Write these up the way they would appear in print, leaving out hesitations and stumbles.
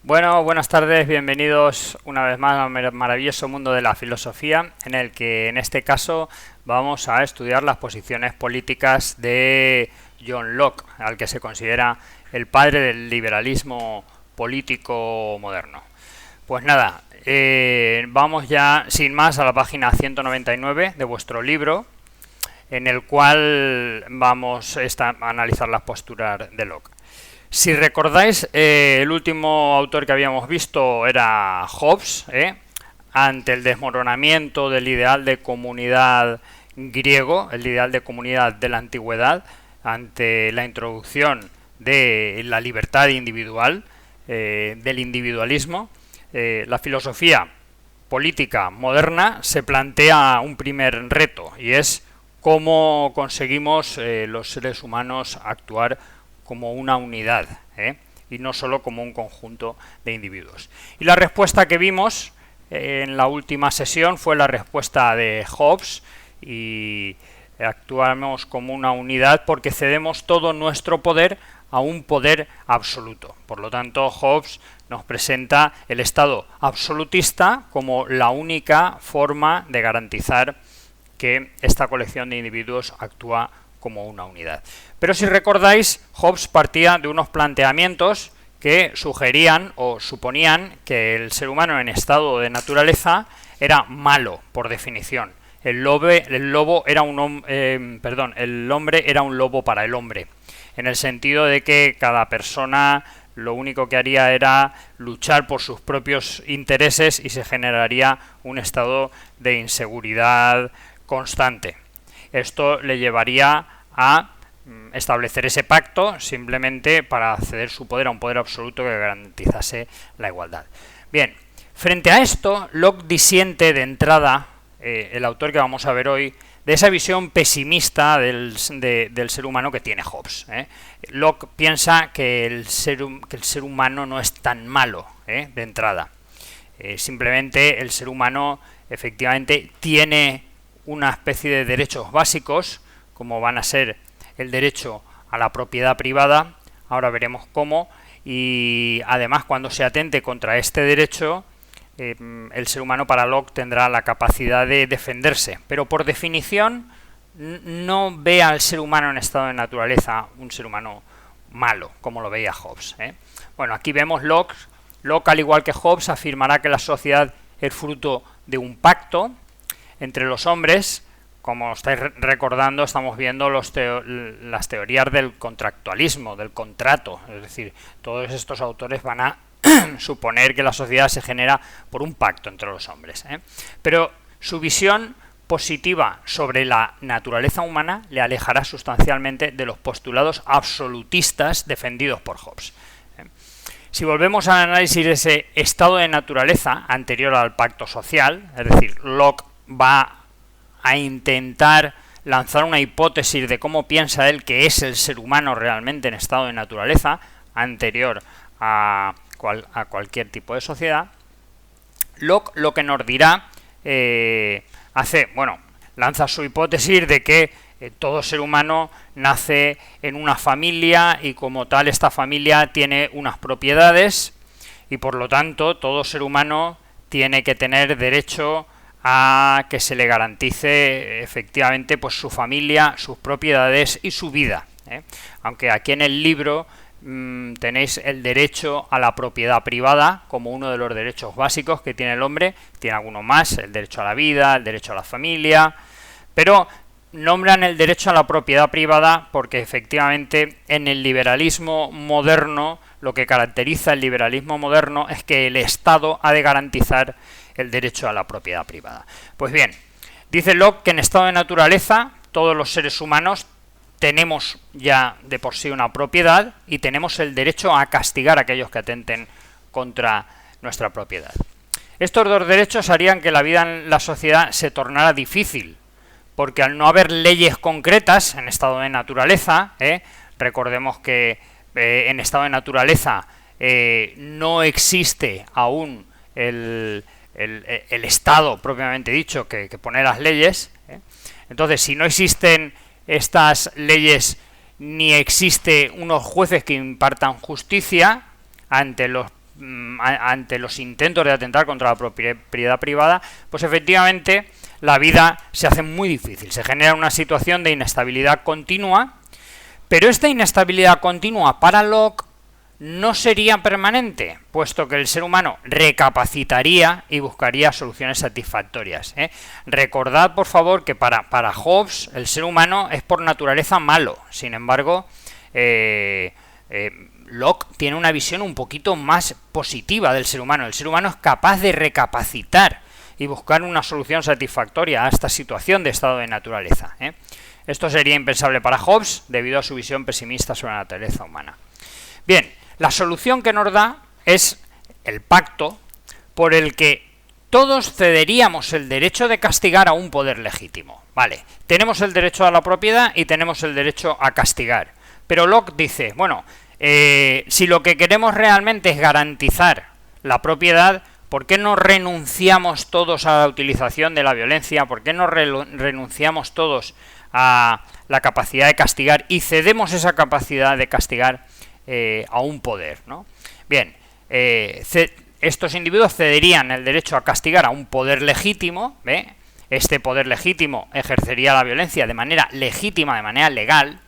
Bueno, buenas tardes, bienvenidos una vez más al maravilloso mundo de la filosofía, en el que en este caso vamos a estudiar las posiciones políticas de John Locke, al que se considera el padre del liberalismo político moderno. Pues nada, vamos ya sin más a la página 199 de vuestro libro, en el cual vamos a analizar las posturas de Locke. Si recordáis, el último autor que habíamos visto era Hobbes, ante el desmoronamiento del ideal de comunidad griego, el ideal de comunidad de la antigüedad, ante la introducción de la libertad individual, del individualismo. La filosofía política moderna se plantea un primer reto, y es cómo conseguimos los seres humanos actuar como una unidad, y no solo como un conjunto de individuos. Y la respuesta que vimos en la última sesión fue la respuesta de Hobbes, y actuamos como una unidad porque cedemos todo nuestro poder a un poder absoluto. Por lo tanto, Hobbes nos presenta el Estado absolutista como la única forma de garantizar que esta colección de individuos actúa como una unidad. Pero si recordáis, Hobbes partía de unos planteamientos que sugerían o suponían que el ser humano en estado de naturaleza era malo, por definición. El hombre era un lobo para el hombre, en el sentido de que cada persona lo único que haría era luchar por sus propios intereses y se generaría un estado de inseguridad constante. Esto le llevaría a establecer ese pacto simplemente para ceder su poder a un poder absoluto que garantizase la igualdad. Bien, frente a esto, Locke disiente de entrada, el autor que vamos a ver hoy, de esa visión pesimista del ser humano que tiene Hobbes. Locke piensa que el ser humano no es tan malo, de entrada. Simplemente el ser humano efectivamente tiene una especie de derechos básicos, como van a ser el derecho a la propiedad privada, ahora veremos cómo, y además cuando se atente contra este derecho, el ser humano para Locke tendrá la capacidad de defenderse, pero por definición no ve al ser humano en estado de naturaleza un ser humano malo, como lo veía Hobbes. Bueno, aquí vemos Locke, al igual que Hobbes, afirmará que la sociedad es fruto de un pacto entre los hombres. Como estáis recordando, estamos viendo las teorías del contractualismo, del contrato. Es decir, todos estos autores van a suponer que la sociedad se genera por un pacto entre los hombres. Pero su visión positiva sobre la naturaleza humana le alejará sustancialmente de los postulados absolutistas defendidos por Hobbes. Si volvemos al análisis de ese estado de naturaleza anterior al pacto social, es decir, Locke va a intentar lanzar una hipótesis de cómo piensa él que es el ser humano realmente en estado de naturaleza, anterior a cualquier tipo de sociedad. Locke lo que nos dirá, lanza su hipótesis de que todo ser humano nace en una familia y como tal esta familia tiene unas propiedades y por lo tanto todo ser humano tiene que tener derecho a que se le garantice efectivamente pues su familia, sus propiedades y su vida. Aunque aquí en el libro tenéis el derecho a la propiedad privada como uno de los derechos básicos que tiene el hombre, tiene alguno más, el derecho a la vida, el derecho a la familia, pero nombran el derecho a la propiedad privada porque efectivamente en el liberalismo moderno, lo que caracteriza el liberalismo moderno es que el Estado ha de garantizar el derecho a la propiedad privada. Pues bien, dice Locke que en estado de naturaleza todos los seres humanos tenemos ya de por sí una propiedad y tenemos el derecho a castigar a aquellos que atenten contra nuestra propiedad. Estos dos derechos harían que la vida en la sociedad se tornara difícil, porque al no haber leyes concretas en estado de naturaleza, recordemos que en estado de naturaleza no existe aún el Estado propiamente dicho que pone las leyes. Entonces, si no existen estas leyes ni existe unos jueces que impartan justicia ante los ante los intentos de atentar contra la propiedad privada, pues efectivamente la vida se hace muy difícil, se genera una situación de inestabilidad continua, pero esta inestabilidad continua para Locke no sería permanente, puesto que el ser humano recapacitaría y buscaría soluciones satisfactorias. Recordad, por favor, que para Hobbes el ser humano es por naturaleza malo. Sin embargo, Locke tiene una visión un poquito más positiva del ser humano. El ser humano es capaz de recapacitar y buscar una solución satisfactoria a esta situación de estado de naturaleza. Esto sería impensable para Hobbes debido a su visión pesimista sobre la naturaleza humana. Bien, la solución que nos da es el pacto por el que todos cederíamos el derecho de castigar a un poder legítimo. Vale, tenemos el derecho a la propiedad y tenemos el derecho a castigar. Pero Locke dice, bueno, si lo que queremos realmente es garantizar la propiedad, ¿por qué no renunciamos todos a la utilización de la violencia? ¿Por qué no renunciamos todos a la capacidad de castigar y cedemos esa capacidad de castigar a un poder, ¿no? Bien, estos individuos cederían el derecho a castigar a un poder legítimo, este poder legítimo ejercería la violencia de manera legítima, de manera legal,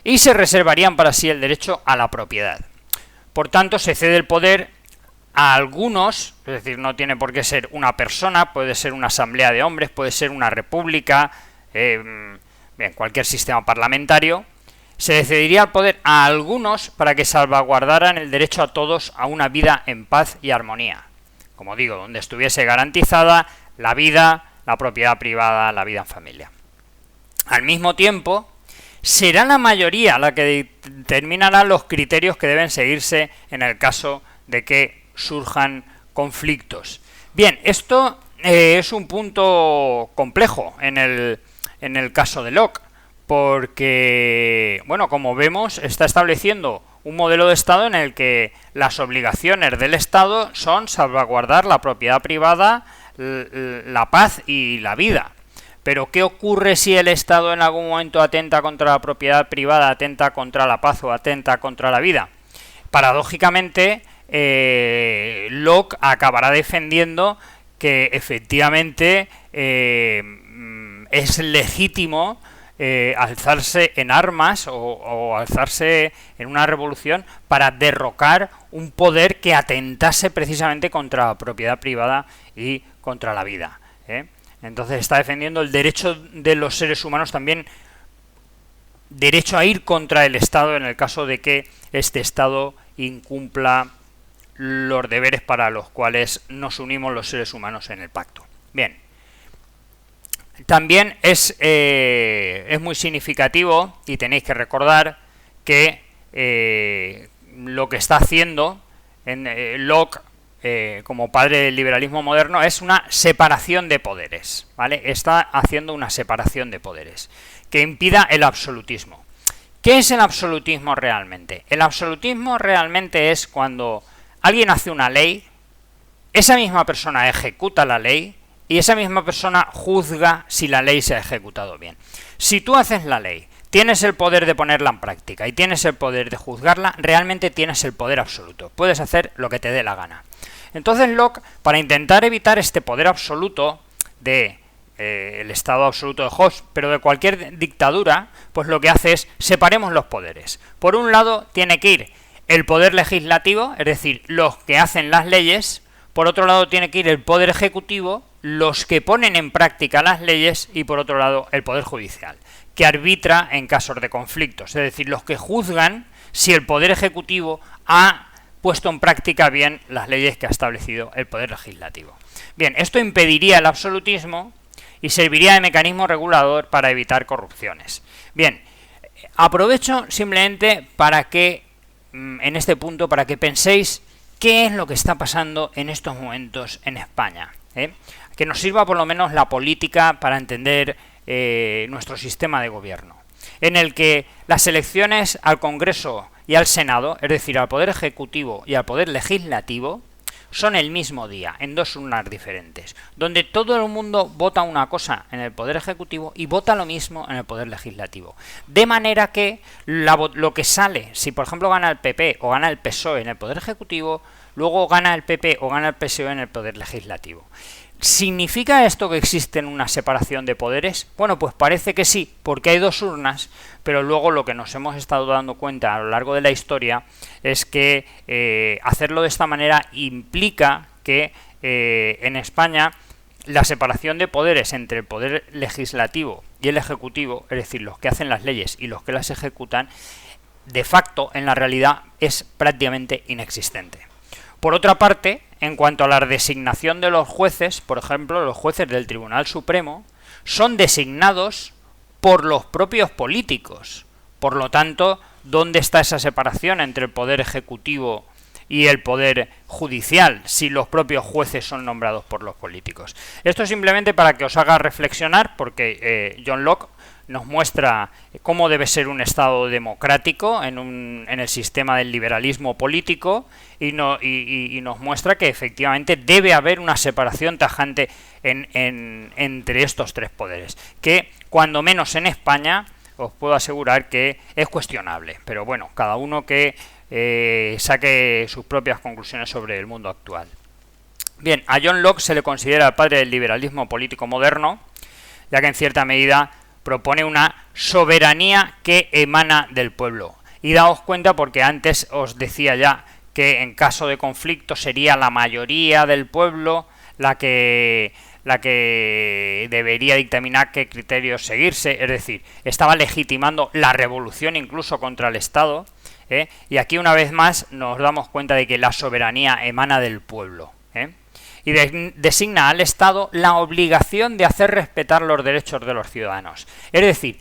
y se reservarían para sí el derecho a la propiedad. Por tanto, se cede el poder a algunos, es decir, no tiene por qué ser una persona, puede ser una asamblea de hombres, puede ser una república, bien, cualquier sistema parlamentario. Se cedería el poder a algunos para que salvaguardaran el derecho a todos a una vida en paz y armonía. Como digo, donde estuviese garantizada la vida, la propiedad privada, la vida en familia. Al mismo tiempo, será la mayoría la que determinará los criterios que deben seguirse en el caso de que surjan conflictos. Bien, esto es un punto complejo en el caso de Locke, porque, bueno, como vemos, está estableciendo un modelo de Estado en el que las obligaciones del Estado son salvaguardar la propiedad privada, la paz y la vida. Pero, ¿qué ocurre si el Estado en algún momento atenta contra la propiedad privada, atenta contra la paz o atenta contra la vida? Paradójicamente, Locke acabará defendiendo que efectivamente es legítimo alzarse en armas o alzarse en una revolución para derrocar un poder que atentase precisamente contra la propiedad privada y contra la vida. Entonces está defendiendo el derecho de los seres humanos también, derecho a ir contra el Estado en el caso de que este Estado incumpla los deberes para los cuales nos unimos los seres humanos en el pacto. Bien. También es muy significativo, y tenéis que recordar que lo que está haciendo Locke como padre del liberalismo moderno es una separación de poderes, ¿vale? Está haciendo una separación de poderes que impida el absolutismo. ¿Qué es el absolutismo realmente? El absolutismo realmente es cuando alguien hace una ley, esa misma persona ejecuta la ley, y esa misma persona juzga si la ley se ha ejecutado bien. Si tú haces la ley, tienes el poder de ponerla en práctica y tienes el poder de juzgarla, realmente tienes el poder absoluto. Puedes hacer lo que te dé la gana. Entonces Locke, para intentar evitar este poder absoluto de el estado absoluto de Hobbes, pero de cualquier dictadura, pues lo que hace es separemos los poderes. Por un lado tiene que ir el poder legislativo, es decir, los que hacen las leyes. Por otro lado tiene que ir el poder ejecutivo, los que ponen en práctica las leyes, y por otro lado el poder judicial, que arbitra en casos de conflictos, es decir, los que juzgan si el poder ejecutivo ha puesto en práctica bien las leyes que ha establecido el poder legislativo. Bien, esto impediría el absolutismo y serviría de mecanismo regulador para evitar corrupciones. Bien, aprovecho simplemente para que, en este punto, para que penséis qué es lo que está pasando en estos momentos en España, que nos sirva por lo menos la política para entender nuestro sistema de gobierno, en el que las elecciones al Congreso y al Senado, es decir, al Poder Ejecutivo y al Poder Legislativo, son el mismo día, en dos urnas diferentes, donde todo el mundo vota una cosa en el Poder Ejecutivo y vota lo mismo en el Poder Legislativo. De manera que lo que sale, si por ejemplo gana el PP o gana el PSOE en el Poder Ejecutivo, luego gana el PP o gana el PSOE en el poder legislativo. ¿Significa esto que existe una separación de poderes? Bueno, pues parece que sí, porque hay dos urnas, pero luego lo que nos hemos estado dando cuenta a lo largo de la historia es que hacerlo de esta manera implica que en España la separación de poderes entre el poder legislativo y el ejecutivo, es decir, los que hacen las leyes y los que las ejecutan, de facto, en la realidad, es prácticamente inexistente. Por otra parte, en cuanto a la designación de los jueces, por ejemplo, los jueces del Tribunal Supremo son designados por los propios políticos. Por lo tanto, ¿dónde está esa separación entre el poder ejecutivo y el poder judicial si los propios jueces son nombrados por los políticos? Esto simplemente para que os haga reflexionar, porque John Locke nos muestra cómo debe ser un Estado democrático en el sistema del liberalismo político y nos muestra que efectivamente debe haber una separación tajante entre estos tres poderes, que cuando menos en España os puedo asegurar que es cuestionable, pero bueno, cada uno que saque sus propias conclusiones sobre el mundo actual. Bien, a John Locke se le considera el padre del liberalismo político moderno, ya que en cierta medida propone una soberanía que emana del pueblo. Y daos cuenta, porque antes os decía ya que en caso de conflicto sería la mayoría del pueblo la que debería dictaminar qué criterios seguirse, es decir, estaba legitimando la revolución incluso contra el Estado, y aquí una vez más nos damos cuenta de que la soberanía emana del pueblo, y designa al Estado la obligación de hacer respetar los derechos de los ciudadanos. Es decir,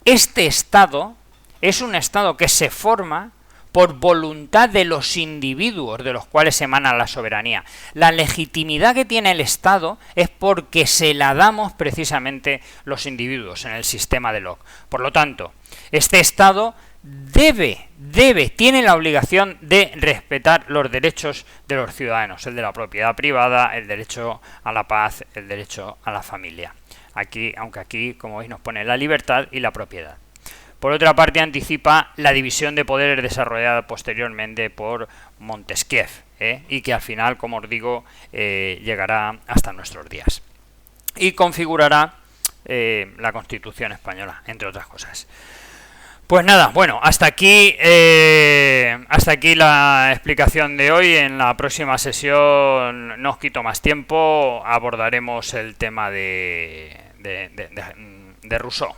este Estado es un Estado que se forma por voluntad de los individuos de los cuales emana la soberanía. La legitimidad que tiene el Estado es porque se la damos precisamente los individuos en el sistema de Locke. Por lo tanto, este Estado tiene la obligación de respetar los derechos de los ciudadanos, el de la propiedad privada, el derecho a la paz, el derecho a la familia. Aunque aquí, como veis, nos pone la libertad y la propiedad. Por otra parte, anticipa la división de poderes desarrollada posteriormente por Montesquieu, y que al final, como os digo, llegará hasta nuestros días. Y configurará la Constitución española, entre otras cosas. Pues nada, bueno, hasta aquí la explicación de hoy. En la próxima sesión, no os quito más tiempo, abordaremos el tema de Rousseau.